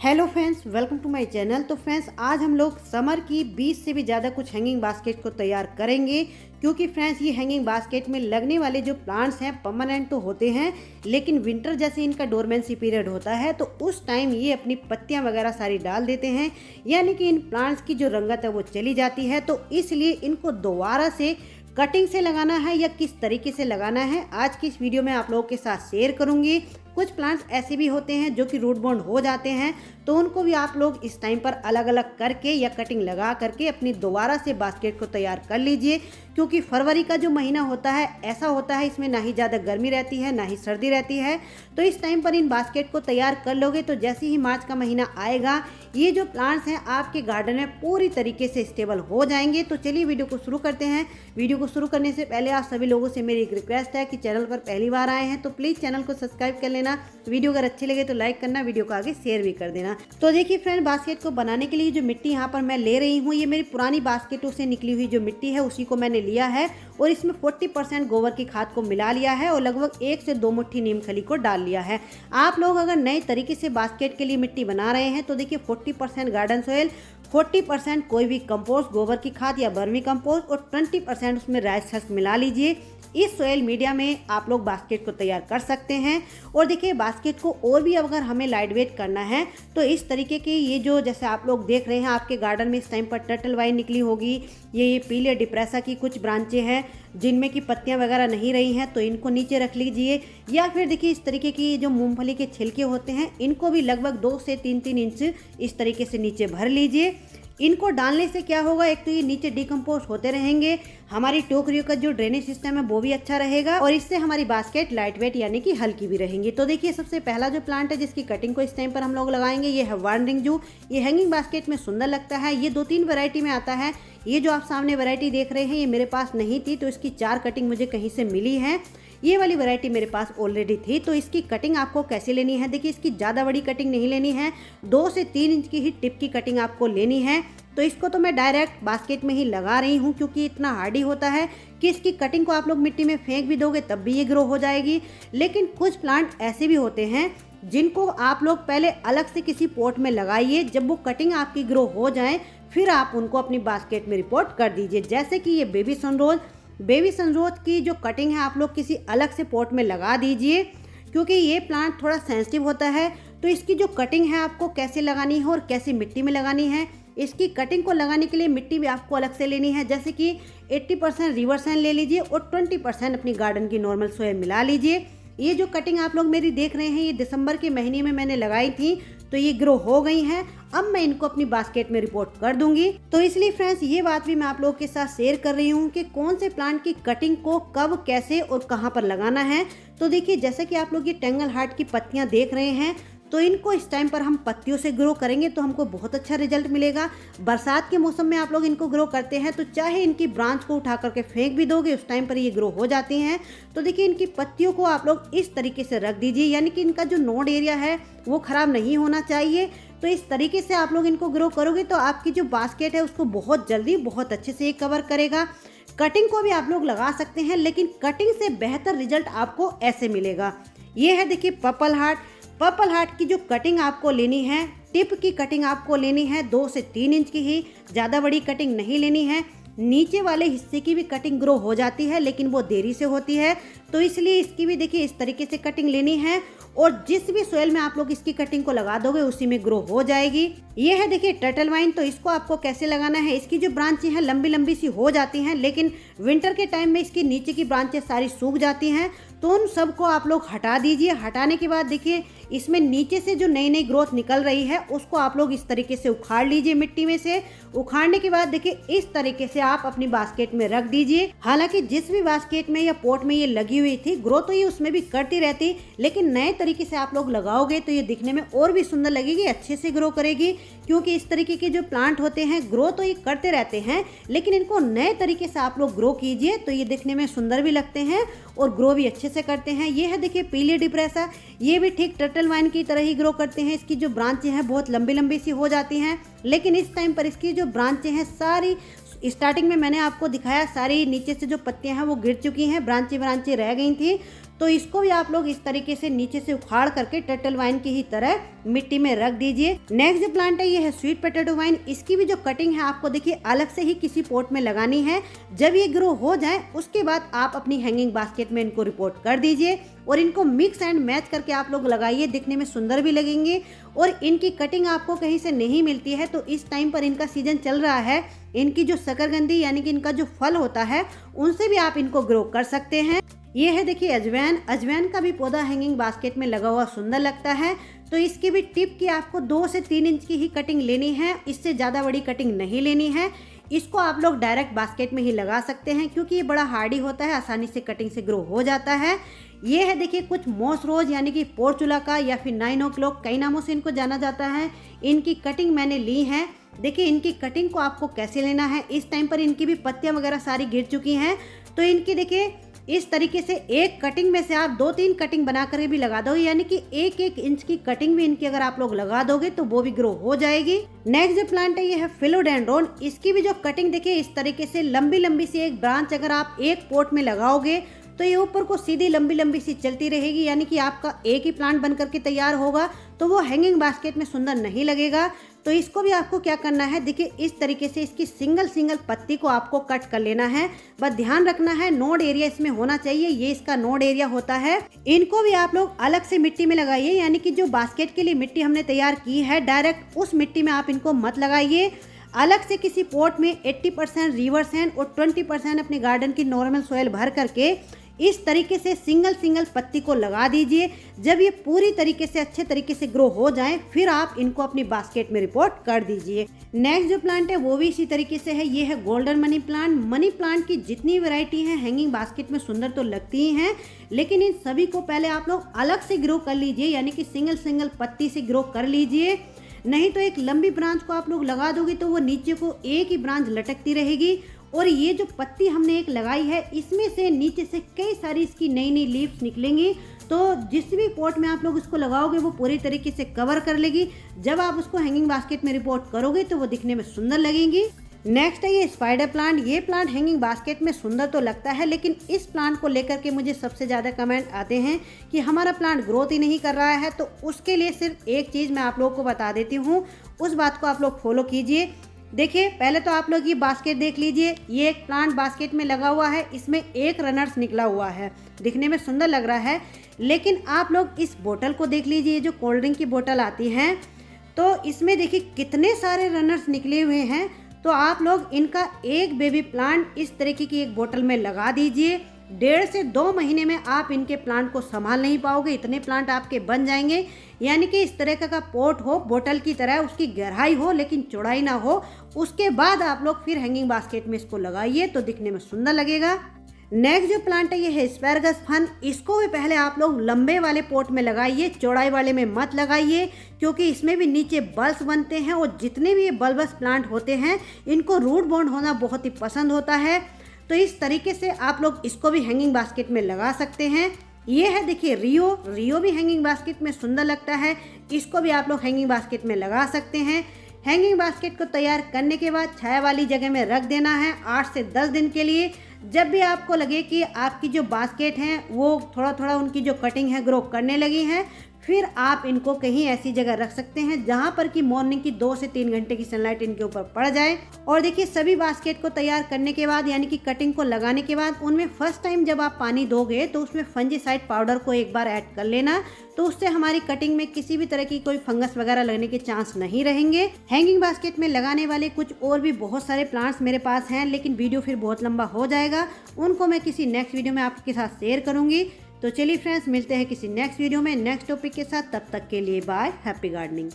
Hello friends, welcome to my channel. तो friends, आज हम लोग समर की 20 से भी ज़्यादा कुछ हैंगिंग बास्केट को तैयार करेंगे, क्योंकि फ्रेंड्स ये हैंगिंग बास्केट में लगने वाले जो प्लांट्स हैं परमानेंट तो होते हैं, लेकिन विंटर जैसे इनका डोरमेंसी पीरियड होता है तो उस टाइम ये अपनी पत्तियां वगैरह सारी डाल देते हैं, यानी कि इन प्लांट्स की जो रंगत है वो चली जाती है। तो इसलिए इनको दोबारा से कटिंग से लगाना है या किस तरीके से लगाना है, आज की इस वीडियो में आप लोगों के साथ शेयर करूंगी। कुछ प्लांट्स ऐसे भी होते हैं जो कि रूट बाउंड हो जाते हैं, तो उनको भी आप लोग इस टाइम पर अलग अलग करके या कटिंग लगा करके अपनी दोबारा से बास्केट को तैयार कर लीजिए, क्योंकि फरवरी का जो महीना होता है ऐसा होता है, इसमें ना ही ज़्यादा गर्मी रहती है ना ही सर्दी रहती है। तो इस टाइम पर इन बास्केट को तैयार कर लोगे तो जैसे ही मार्च का महीना आएगा ये जो प्लांट्स हैं आपके गार्डन में पूरी तरीके से स्टेबल हो जाएंगे। तो चलिए वीडियो को शुरू करते हैं। वीडियो को शुरू करने से पहले आप सभी लोगों से मेरी एक रिक्वेस्ट है कि चैनल पर पहली बार आए हैं तो प्लीज़ चैनल को सब्सक्राइब कर लेना, वीडियो अगर अच्छी लगे तो लाइक करना, वीडियो को आगे शेयर भी कर देना। तो देखिए फ्रेंड, बास्केट को बनाने के लिए जो मिट्टी यहाँ पर मैं ले रही हूँ, ये मेरी पुरानी बास्केटों से निकली हुई जो मिट्टी है उसी को मैंने लिया है और इसमें 40% गोबर की खाद को मिला लिया है और लगभग 1 से 2 मुट्ठी नीम खली को डाल लिया है। आप लोग अगर नए तरीके से बास्केट के लिए मिट्टी बना रहे हैं तो देखिए 40% गार्डन सॉइल, 40% कोई भी कंपोस्ट गोबर की खाद या वर्मी कंपोस्ट और 20% उसमें राइस हस्क मिला लीजिए। इस सोयल मीडिया में आप लोग बास्केट को तैयार कर सकते हैं। और देखिए बास्केट को और भी अगर हमें लाइट वेट करना है तो इस तरीके की ये जो जैसे आप लोग देख रहे हैं आपके गार्डन में इस टाइम पर टर्टल वाइन निकली होगी, ये पीले डिप्रेसा की कुछ ब्रांचें हैं जिनमें की पत्तियां वगैरह नहीं रही हैं, तो इनको नीचे रख लीजिए। या फिर देखिए इस तरीके की जो मूंगफली के छिलके होते हैं इनको भी लगभग 2 से 3 इंच इस तरीके से नीचे भर लीजिए। इनको डालने से क्या होगा, एक तो ये नीचे डिकम्पोज होते रहेंगे, हमारी टोकरियों का जो ड्रेनेज सिस्टम है वो भी अच्छा रहेगा और इससे हमारी बास्केट लाइट वेट यानी कि हल्की भी रहेंगी। तो देखिए सबसे पहला जो प्लांट है जिसकी कटिंग को इस टाइम पर हम लोग लगाएंगे ये है वार्निंग जू। ये हैंगिंग बास्केट में सुंदर लगता है, ये 2-3 वैरायटी में आता है। ये जो आप सामने वैरायटी देख रहे हैं ये मेरे पास नहीं थी, तो इसकी 4 कटिंग मुझे कहीं से मिली है। ये वाली वैरायटी मेरे पास ऑलरेडी थी। तो इसकी कटिंग आपको कैसे लेनी है, देखिए इसकी ज़्यादा बड़ी कटिंग नहीं लेनी है, 2 से 3 इंच की ही टिप की कटिंग आपको लेनी है। तो इसको तो मैं डायरेक्ट बास्केट में ही लगा रही हूँ, क्योंकि इतना हार्डी होता है कि इसकी कटिंग को आप लोग मिट्टी में फेंक भी दोगे तब भी ये ग्रो हो जाएगी। लेकिन कुछ प्लांट ऐसे भी होते हैं जिनको आप लोग पहले अलग से किसी पॉट में लगाइए, जब वो कटिंग आपकी ग्रो हो जाए फिर आप उनको अपनी बास्केट में रिपोर्ट कर दीजिए। जैसे कि ये बेबी सनरोज की जो कटिंग है आप लोग किसी अलग से पॉट में लगा दीजिए, क्योंकि ये प्लांट थोड़ा सेंसिटिव होता है। तो इसकी जो कटिंग है आपको कैसे लगानी है और कैसी मिट्टी में लगानी है, इसकी कटिंग को लगाने के लिए मिट्टी भी आपको अलग से लेनी है। जैसे कि 80% रिवर सैंड ले लीजिए और 20% अपनी गार्डन की नॉर्मल सोयल मिला लीजिए। ये जो कटिंग आप लोग मेरी देख रहे हैं ये दिसंबर के महीने में मैंने लगाई थी, तो ये ग्रो हो गई हैं। अब मैं इनको अपनी बास्केट में रिपोर्ट कर दूंगी। तो इसलिए फ्रेंड्स ये बात भी मैं आप लोगों के साथ शेयर कर रही हूँ कि कौन से प्लांट की कटिंग को कब कैसे और कहाँ पर लगाना है। तो देखिए जैसे कि आप लोग ये टेंगल हार्ट की पत्तियां देख रहे हैं, तो इनको इस टाइम पर हम पत्तियों से ग्रो करेंगे तो हमको बहुत अच्छा रिजल्ट मिलेगा। बरसात के मौसम में आप लोग इनको ग्रो करते हैं तो चाहे इनकी ब्रांच को उठा करके फेंक भी दोगे उस टाइम पर ये ग्रो हो जाती हैं। तो देखिए इनकी पत्तियों को आप लोग इस तरीके से रख दीजिए, यानी कि इनका जो नोड एरिया है वो खराब नहीं होना चाहिए। तो इस तरीके से आप लोग इनको ग्रो करोगे तो आपकी जो बास्केट है उसको बहुत जल्दी बहुत अच्छे से कवर करेगा। कटिंग को भी आप लोग लगा सकते हैं, लेकिन कटिंग से बेहतर रिजल्ट आपको ऐसे मिलेगा। ये है देखिए पर्पल हार्ट की जो कटिंग आपको लेनी है, टिप की कटिंग आपको लेनी है 2 से 3 इंच की ही, ज़्यादा बड़ी कटिंग नहीं लेनी है। नीचे वाले हिस्से की भी कटिंग ग्रो हो जाती है लेकिन वो देरी से होती है, तो इसलिए इसकी भी देखिए इस तरीके से कटिंग लेनी है और जिस भी सोयल में आप लोग इसकी कटिंग को लगा दोगे उसी में ग्रो हो जाएगी। ये है देखिए टर्टल वाइन। तो इसको आपको कैसे लगाना है, इसकी जो ब्रांचें हैं लंबी लंबी सी हो जाती हैं, लेकिन विंटर के टाइम में इसकी नीचे की ब्रांचें सारी सूख जाती हैं, तो उन सबको आप लोग हटा दीजिए। हटाने के बाद देखिए इसमें नीचे से जो नई नई ग्रोथ निकल रही है उसको आप लोग इस तरीके से उखाड़ लीजिए मिट्टी में से। उखाड़ने के बाद देखिए इस तरीके से आप अपनी बास्केट में रख दीजिए। हालांकि जिस भी बास्केट में या पॉट में ये लगी हुई थी ग्रो तो ये उसमें भी करती रहती, लेकिन नए तरीके से आप लोग लगाओगे तो ये दिखने में और भी सुंदर लगेगी, अच्छे से ग्रो करेगी। क्योंकि इस तरीके के जो प्लांट होते हैं ग्रो तो ये करते रहते हैं, लेकिन इनको नए तरीके से आप लोग ग्रो कीजिए तो ये दिखने में सुंदर भी लगते हैं और ग्रो भी अच्छे से करते हैं। ये है देखिए पीले डिप्रेसा, ये भी ठीक टर्टल वाइन की तरह ही ग्रो करते हैं। इसकी जो ब्रांचें हैं बहुत लंबी लंबी सी हो जाती हैं, लेकिन इस टाइम पर इसकी जो ब्रांचें हैं सारी स्टार्टिंग में मैंने आपको दिखाया, सारी नीचे से जो पत्तियां हैं वो गिर चुकी हैं, ब्रांचें रह गई थी। तो इसको भी आप लोग इस तरीके से नीचे से उखाड़ करके टर्टल वाइन की ही तरह मिट्टी में रख दीजिए। नेक्स्ट जो प्लांट है ये है स्वीट पोटैटो वाइन। इसकी भी जो कटिंग है आपको देखिए अलग से ही किसी पॉट में लगानी है। जब ये ग्रो हो जाए उसके बाद आप अपनी हैंगिंग बास्केट में इनको रिपोर्ट कर दीजिए और इनको मिक्स एंड मैच करके आप लोग लगाइए, दिखने में सुंदर भी लगेंगे। और इनकी कटिंग आपको कहीं से नहीं मिलती है तो इस टाइम पर इनका सीजन चल रहा है, इनकी जो शकरकंदी यानी कि इनका जो फल होता है उनसे भी आप इनको ग्रो कर सकते हैं। ये है देखिए अजवाइन। अजवाइन का भी पौधा हैंगिंग बास्केट में लगा हुआ सुंदर लगता है। तो इसकी भी टिप की आपको 2 से 3 इंच की ही कटिंग लेनी है, इससे ज़्यादा बड़ी कटिंग नहीं लेनी है। इसको आप लोग डायरेक्ट बास्केट में ही लगा सकते हैं क्योंकि ये बड़ा हार्डी होता है, आसानी से कटिंग से ग्रो हो जाता है। ये है देखिए कुछ मॉस रोज यानी कि पोर्चुला का या फिर 9 o'clock, कई नामों से इनको जाना जाता है। इनकी कटिंग मैंने ली है। देखिए इनकी कटिंग को आपको कैसे लेना है, इस टाइम पर इनकी भी पत्तियां वगैरह सारी गिर चुकी हैं। तो इनकी देखिए इस तरीके से एक कटिंग में से आप 2-3 कटिंग बना कर भी लगा दो, यानी कि 1-1 इंच की कटिंग भी इनकी अगर आप लोग लगा दोगे तो वो भी ग्रो हो जाएगी। नेक्स्ट जो प्लांट है ये है फिलोडेंड्रोन। इसकी भी जो कटिंग देखिए इस तरीके से लंबी लंबी सी एक ब्रांच अगर आप एक पोट में लगाओगे तो ये ऊपर को सीधी लंबी लंबी सी चलती रहेगी, यानी कि आपका एक ही प्लांट बन करके तैयार होगा तो वो हैंगिंग बास्केट में सुंदर नहीं लगेगा। तो इसको भी आपको क्या करना है, देखिए इस तरीके से इसकी सिंगल सिंगल पत्ती को आपको कट कर लेना है। बस ध्यान रखना है नोड एरिया इसमें होना चाहिए, ये इसका नोड एरिया होता है। इनको भी आप लोग अलग से मिट्टी में लगाइए, यानी कि जो बास्केट के लिए मिट्टी हमने तैयार की है डायरेक्ट उस मिट्टी में आप इनको मत लगाइए। अलग से किसी पॉट में 80% रिवर सैंड और 20% अपने गार्डन की नॉर्मल सॉइल भर करके इस तरीके से सिंगल सिंगल पत्ती को लगा दीजिए। जब ये पूरी तरीके से अच्छे तरीके से ग्रो हो जाए फिर आप इनको अपनी बास्केट में रिपोर्ट कर दीजिए। नेक्स्ट जो प्लांट है वो भी इसी तरीके से है, ये है golden money plant. Money plant की जितनी वैरायटी है हैंगिंग बास्केट में सुंदर तो लगती ही हैं, लेकिन इन सभी को पहले आप लोग अलग से ग्रो कर लीजिए, यानी कि सिंगल सिंगल पत्ती से ग्रो कर लीजिए। नहीं तो एक लंबी ब्रांच को आप लोग लगा दोगे तो वो नीचे को एक ही ब्रांच लटकती रहेगी। और ये जो पत्ती हमने एक लगाई है इसमें से नीचे से कई सारी इसकी नई नई लीव्स निकलेंगी, तो जिस भी पॉट में आप लोग इसको लगाओगे वो पूरी तरीके से कवर कर लेगी। जब आप उसको हैंगिंग बास्केट में रिपोर्ट करोगे तो वो दिखने में सुंदर लगेंगी। नेक्स्ट है ये स्पाइडर प्लांट। ये प्लांट हैंगिंग बास्केट में सुंदर तो लगता है, लेकिन इस प्लांट को लेकर के मुझे सबसे ज़्यादा कमेंट आते हैं कि हमारा प्लांट ग्रोथ ही नहीं कर रहा है। तो उसके लिए सिर्फ एक चीज़ मैं आप लोगों को बता देती हूँ, उस बात को आप लोग फॉलो कीजिए। देखिए पहले तो आप लोग ये बास्केट देख लीजिए, ये एक प्लांट बास्केट में लगा हुआ है, इसमें एक रनर्स निकला हुआ है, दिखने में सुंदर लग रहा है। लेकिन आप लोग इस बोतल को देख लीजिए, जो कोल्ड ड्रिंक की बोतल आती है, तो इसमें देखिए कितने सारे रनर्स निकले हुए हैं। तो आप लोग इनका एक बेबी प्लांट इस तरीके की एक बोतल में लगा दीजिए। 1.5 से 2 महीने में आप इनके प्लांट को संभाल नहीं पाओगे, इतने प्लांट आपके बन जाएंगे। यानी कि इस तरह का पॉट हो बोतल की तरह, उसकी गहराई हो लेकिन चौड़ाई ना हो। उसके बाद आप लोग फिर हैंगिंग बास्केट में इसको लगाइए तो दिखने में सुंदर लगेगा। नेक्स्ट जो प्लांट है ये है एस्पैरगस फन। इसको भी पहले आप लोग लंबे वाले पॉट में लगाइए, चौड़ाई वाले में मत लगाइए, क्योंकि इसमें भी नीचे बल्ब्स बनते हैं और जितने भी ये बल्बस प्लांट होते हैं इनको रूट बाउंड होना बहुत ही पसंद होता है। तो इस तरीके से आप लोग इसको भी हैंगिंग बास्केट में लगा सकते हैं। ये है देखिए रियो भी हैंगिंग बास्केट में सुंदर लगता है, इसको भी आप लोग हैंगिंग बास्केट में लगा सकते हैं। हैंगिंग बास्केट को तैयार करने के बाद छाया वाली जगह में रख देना है 8 से 10 दिन के लिए। जब भी आपको लगे कि आपकी जो बास्केट हैं वो थोड़ा थोड़ा उनकी जो कटिंग है ग्रो करने लगी है, फिर आप इनको कहीं ऐसी जगह रख सकते हैं जहां पर कि मॉर्निंग की 2 से 3 घंटे की सनलाइट इनके ऊपर पड़ जाए। और देखिए सभी बास्केट को तैयार करने के बाद यानी कि कटिंग को लगाने के बाद उनमें फर्स्ट टाइम जब आप पानी दोगे तो उसमें फंजीसाइड पाउडर को एक बार ऐड कर लेना, तो उससे हमारी कटिंग में किसी भी तरह की कोई फंगस वगैरह लगने के चांस नहीं रहेंगे। हैंगिंग बास्केट में लगाने वाले कुछ और भी बहुत सारे प्लांट्स मेरे पास हैं, लेकिन वीडियो फिर बहुत लंबा हो जाएगा, उनको मैं किसी नेक्स्ट वीडियो में आपके साथ शेयर करूंगी। तो चलिए फ्रेंड्स, मिलते हैं किसी नेक्स्ट वीडियो में नेक्स्ट टॉपिक के साथ। तब तक के लिए बाय, हैप्पी गार्डनिंग।